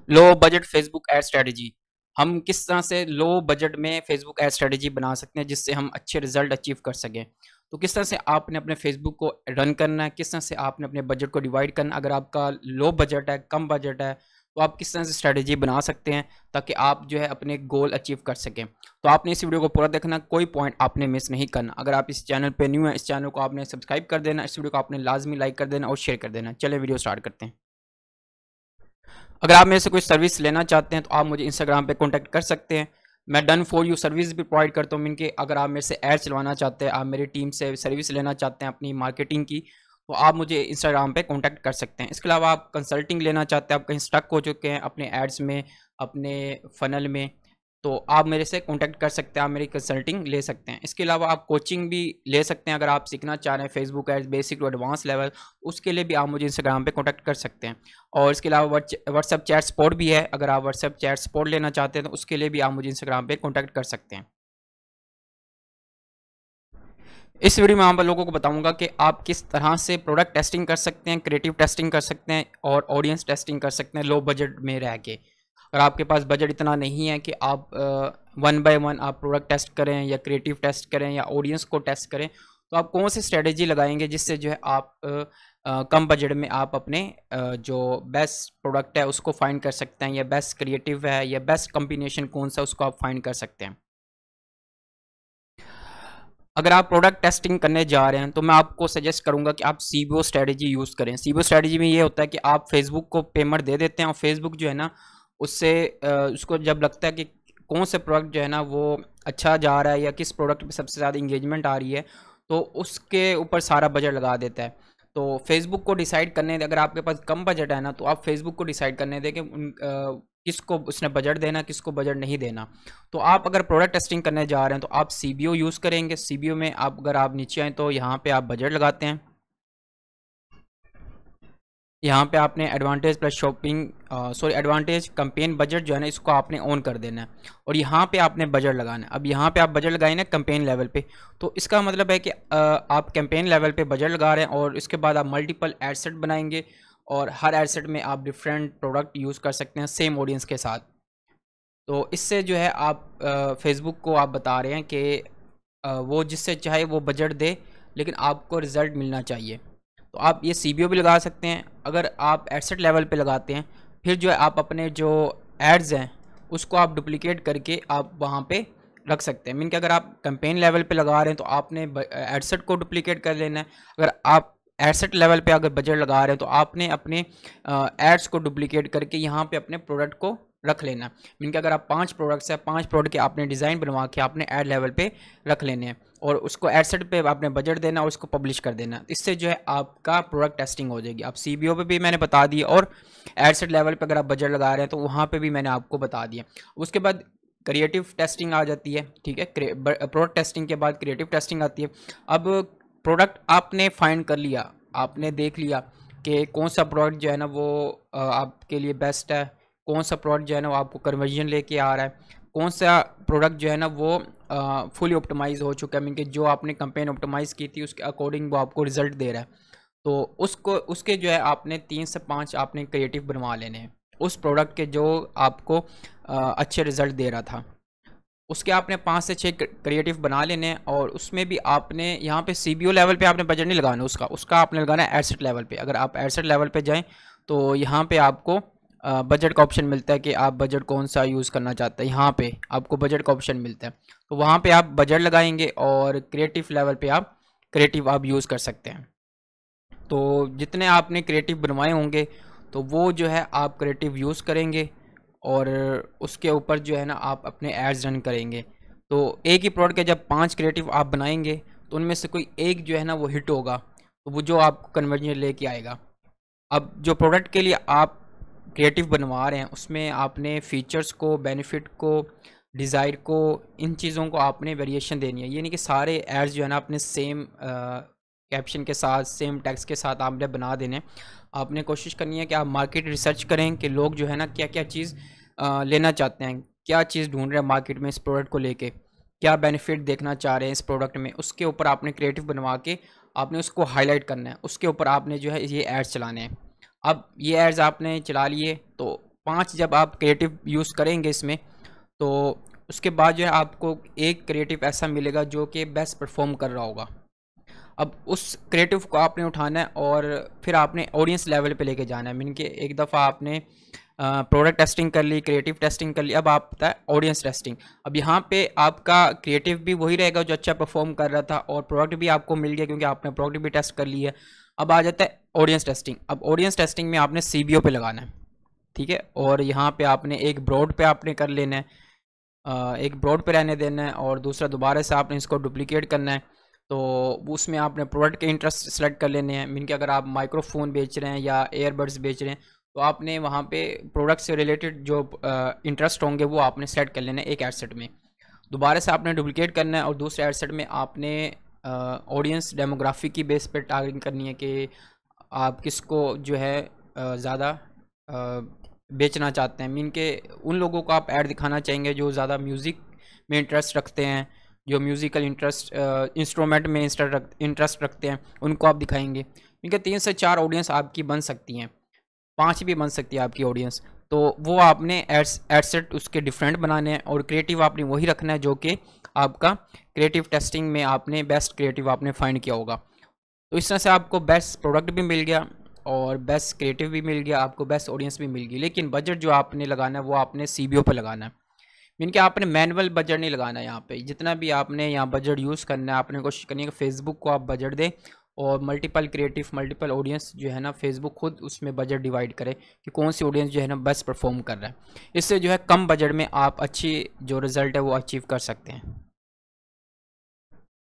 Low budget Facebook ad strategy. हम किस तरह से लो बजट में फेसबुक एड स्ट्रेटजी बना सकते हैं जिससे हम अच्छे रिजल्ट अचीव कर सकें। तो किस तरह से आपने अपने फेसबुक को रन करना है, किस तरह से आपने अपने बजट को डिवाइड करना है। अगर आपका लो बजट है, कम बजट है, तो आप किस तरह से स्ट्रेटजी बना सकते हैं ताकि आप जो है अपने गोल अचीव कर सकें। तो आपने इस वीडियो को पूरा देखना, कोई पॉइंट आपने मिस नहीं करना। अगर आप इस चैनल पे न्यू हैं, इस चैनल को आपने सब्सक्राइब कर देना, इस वीडियो को आपने लाजमी लाइक कर देना और शेयर कर देना। चलिए वीडियो स्टार्ट करते हैं। अगर आप मेरे से कोई सर्विस लेना चाहते हैं तो आप मुझे इंस्टाग्राम पे कांटेक्ट कर सकते हैं। मैं डन फॉर यू सर्विस भी प्रोवाइड करता हूँ। मीन के अगर आप मेरे से ऐड चलवाना चाहते हैं, आप मेरी टीम से सर्विस लेना चाहते हैं अपनी मार्केटिंग की, तो आप मुझे इंस्टाग्राम पे कांटेक्ट कर सकते हैं। इसके अलावा आप कंसल्टिंग लेना चाहते हैं, आप कहीं स्टक हो चुके हैं अपने एड्स में, अपने फनल में, तो आप मेरे से कांटेक्ट कर सकते हैं, आप मेरी कंसल्टिंग ले सकते हैं। इसके अलावा आप कोचिंग भी ले सकते हैं। अगर आप सीखना चाह रहे हैं Facebook ads basic to advance level, उसके लिए भी आप मुझे इंस्टाग्राम पे कांटेक्ट कर सकते हैं। और इसके अलावा व्हाट्सएप चैट सपोर्ट भी है। अगर आप व्हाट्सएप चैट सपोर्ट लेना चाहते हैं तो उसके लिए भी आप मुझे इंस्टाग्राम पे कांटेक्ट कर सकते हैं। इस वीडियो में आप लोगों को बताऊंगा कि आप किस तरह से प्रोडक्ट टेस्टिंग कर सकते हैं, क्रिएटिव टेस्टिंग कर सकते हैं और ऑडियंस टेस्टिंग कर सकते हैं लो बजट में रह के। अगर आपके पास बजट इतना नहीं है कि आप वन बाय वन आप प्रोडक्ट टेस्ट करें या क्रिएटिव टेस्ट करें या ऑडियंस को टेस्ट करें, तो आप कौन सी स्ट्रेटेजी लगाएंगे जिससे जो है आप कम बजट में आप अपने जो बेस्ट प्रोडक्ट है उसको फाइंड कर सकते हैं, या बेस्ट क्रिएटिव है या बेस्ट कॉम्बिनेशन कौन सा उसको आप फाइंड कर सकते हैं। अगर आप प्रोडक्ट टेस्टिंग करने जा रहे हैं तो मैं आपको सजेस्ट करूंगा कि आप सीबीओ स्ट्रेटजी यूज़ करें। सीबीओ स्ट्रेटजी में ये होता है कि आप फेसबुक को पेमेंट दे देते हैं और फेसबुक जो है ना उससे उसको जब लगता है कि कौन से प्रोडक्ट जो है ना वो अच्छा जा रहा है या किस प्रोडक्ट पे सबसे ज़्यादा इंगेजमेंट आ रही है, तो उसके ऊपर सारा बजट लगा देता है। तो फेसबुक को डिसाइड करने दे, अगर आपके पास कम बजट है ना तो आप फेसबुक को डिसाइड करने दें कि किसको उसने बजट देना, किसको बजट नहीं देना। तो आप अगर प्रोडक्ट टेस्टिंग करने जा रहे हैं तो आप सीबीओ यूज़ करेंगे। सीबीओ में आप अगर आप नीचे आए तो यहाँ पे आप बजट लगाते हैं। यहाँ पे आपने advantage plus shopping advantage campaign budget जो है ना इसको आपने ऑन कर देना है और यहाँ पे आपने बजट लगाना है। अब यहाँ पे आप बजट लगाए ना कैंपेन लेवल पे, तो इसका मतलब है कि आप कैंपेन लेवल पे बजट लगा रहे हैं और इसके बाद आप मल्टीपल एड सेट बनाएंगे और हर एड सेट में आप डिफरेंट प्रोडक्ट यूज़ कर सकते हैं सेम ऑडियंस के साथ। तो इससे जो है आप फेसबुक को आप बता रहे हैं कि वो जिससे चाहे वो बजट दे, लेकिन आपको रिज़ल्ट मिलना चाहिए। तो आप ये सीबीओ भी लगा सकते हैं। अगर आप एडसेट लेवल पे लगाते हैं, फिर जो है आप अपने जो एड्स हैं उसको आप डुप्लिकेट करके आप वहाँ पे रख सकते हैं। मीन कि अगर आप कैंपेन लेवल पे लगा रहे हैं तो आपने एडसेट को डुप्लिकेट कर लेना है। अगर आप एडसेट लेवल पे अगर बजट लगा रहे हैं तो आपने अपने एड्स को डुप्लिकेट करके यहाँ पे अपने प्रोडक्ट को रख लेना। मीन कि अगर आप 5 प्रोडक्ट्स हैं, 5 प्रोडक्ट के आपने डिज़ाइन बनवा के आपने ऐड लेवल पे रख लेने हैं और उसको एड सेट पे आपने बजट देना और उसको पब्लिश कर देना। इससे जो है आपका प्रोडक्ट टेस्टिंग हो जाएगी। आप सीबीओ पे भी मैंने बता दिया और एड सेट लेवल पे अगर आप बजट लगा रहे हैं तो वहाँ पे भी मैंने आपको बता दिया। उसके बाद क्रिएटिव टेस्टिंग आ जाती है। ठीक है, प्रोडक्ट टेस्टिंग के बाद क्रिएटिव टेस्टिंग आती है। अब प्रोडक्ट आपने फाइंड कर लिया, आपने देख लिया कि कौन सा प्रोडक्ट जो है ना वो आपके लिए बेस्ट है, कौन सा प्रोडक्ट जो है ना वो आपको कन्वर्जन लेके आ रहा है, कौन सा प्रोडक्ट जो है ना वो फुली ऑप्टिमाइज हो चुका है। मीन कि जो आपने कैंपेन ऑप्टिमाइज़ की थी उसके अकॉर्डिंग वो आपको रिजल्ट दे रहा है। तो उसको उसके जो है आपने 3 से 5 आपने क्रिएटिव बनवा लेने हैं उस प्रोडक्ट के जो आपको अच्छे रिजल्ट दे रहा था। उसके आपने 5 से 6 क्रिएटिव बना लेने हैं और उसमें भी आपने यहाँ पे सीबीओ लेवल पे आपने बजट नहीं लगाना, उसका आपने लगाना है एडसेट लेवल पे। अगर आप एडसेट लेवल पे जाएँ तो यहाँ पे आपको बजट का ऑप्शन मिलता है कि आप बजट कौन सा यूज़ करना चाहते हैं। यहाँ पे आपको बजट का ऑप्शन मिलता है, तो वहाँ पे आप बजट लगाएंगे और क्रिएटिव लेवल पे आप क्रिएटिव आप यूज़ कर सकते हैं। तो जितने आपने क्रिएटिव बनवाए होंगे तो वो जो है आप क्रिएटिव यूज़ करेंगे और उसके ऊपर जो है ना आप अपने एड्स रन करेंगे। तो एक ही प्रोडक्ट के जब 5 क्रिएटिव आप बनाएंगे तो उनमें से कोई एक जो है ना वो हिट होगा, तो वो जो आपको कन्वर्जन लेके आएगा। अब जो प्रोडक्ट के लिए आप क्रिएटिव बनवा रहे हैं उसमें आपने फीचर्स को, बेनिफिट को, डिज़ायर को, इन चीज़ों को आपने वेरिएशन देनी है। ये नहीं कि सारे एड्स जो है ना आपने सेम कैप्शन के साथ, सेम टेक्स्ट के साथ आपने बना देने। आपने कोशिश करनी है कि आप मार्केट रिसर्च करें कि लोग जो है ना क्या क्या चीज़ लेना चाहते हैं, क्या चीज़ ढूंढ रहे हैं मार्केट में इस प्रोडक्ट को लेके, क्या बेनिफिट देखना चाह रहे हैं इस प्रोडक्ट में। उसके ऊपर आपने क्रिएटिव बनवा के आपने उसको हाईलाइट करना है। उसके ऊपर आपने जो है ये एड्स चलाने हैं। अब ये एड्स आपने चला लिए तो 5 जब आप क्रिएटिव यूज़ करेंगे इसमें, तो उसके बाद जो है आपको एक क्रिएटिव ऐसा मिलेगा जो कि बेस्ट परफॉर्म कर रहा होगा। अब उस क्रिएटिव को आपने उठाना है और फिर आपने ऑडियंस लेवल पे लेके जाना है। मीन कि एक दफ़ा आपने प्रोडक्ट टेस्टिंग कर ली, क्रिएटिव टेस्टिंग कर ली, अब आप पता है ऑडियंस टेस्टिंग। अब यहाँ पे आपका क्रिएटिव भी वही रहेगा जो अच्छा परफॉर्म कर रहा था, और प्रोडक्ट भी आपको मिल गया क्योंकि आपने प्रोडक्ट भी टेस्ट कर लिया है। अब आ जाता है ऑडियंस टेस्टिंग। अब ऑडियंस टेस्टिंग में आपने CBO पे लगाना है, ठीक है, और यहाँ पे आपने एक ब्रॉड पे आपने कर लेना है, एक ब्रॉड पे रहने देना है, और दूसरा दोबारा से आपने इसको डुप्लीकेट करना है। तो उसमें आपने प्रोडक्ट के इंटरेस्ट सेलेक्ट कर लेने हैं। मीन कि अगर आप माइक्रोफोन बेच रहे हैं या एयरबड्स बेच रहे हैं, तो आपने वहाँ पे प्रोडक्ट से रिलेटेड जो इंटरेस्ट होंगे वो आपने सेलेक्ट कर लेना है एक एडसेट में। दोबारा से आपने डुप्लीकेट करना है, और दूसरे एडसेट में आपने ऑडियंस डेमोग्राफी की बेस पे टारगेटिंग करनी है कि आप किसको जो है ज़्यादा बेचना चाहते हैं। मीन के उन लोगों को आप ऐड दिखाना चाहेंगे जो ज़्यादा म्यूज़िक में इंटरेस्ट रखते हैं, जो म्यूज़िकल इंटरेस्ट इंस्ट्रूमेंट में इंटरेस्ट रखते हैं, उनको आप दिखाएंगे। मीन के 3 से 4 ऑडियंस आपकी बन सकती हैं, 5 भी बन सकती है आपकी ऑडियंस। तो वो आपने एडसेट उसके डिफरेंट बनाने हैं, और क्रिएटिव आपने वही रखना है जो कि आपका क्रिएटिव टेस्टिंग में आपने बेस्ट क्रिएटिव आपने फाइंड किया होगा। तो इस तरह से आपको बेस्ट प्रोडक्ट भी मिल गया और बेस्ट क्रिएटिव भी मिल गया, आपको बेस्ट ऑडियंस भी मिल गई। लेकिन बजट जो आपने लगाना है वो आपने CBO पे लगाना है। मीन कि आपने मैनुअल बजट नहीं लगाना है। यहाँ पे जितना भी आपने यहाँ बजट यूज़ करना है, आपने कोशिश करनी है कि फेसबुक को आप बजट दें, और मल्टीपल क्रिएटिव मल्टीपल ऑडियंस जो है ना फेसबुक खुद उसमें बजट डिवाइड करे कि कौन सी ऑडियंस जो है ना बेस्ट परफॉर्म कर रहा है। इससे जो है कम बजट में आप अच्छी जो रिज़ल्ट है वो अचीव कर सकते हैं।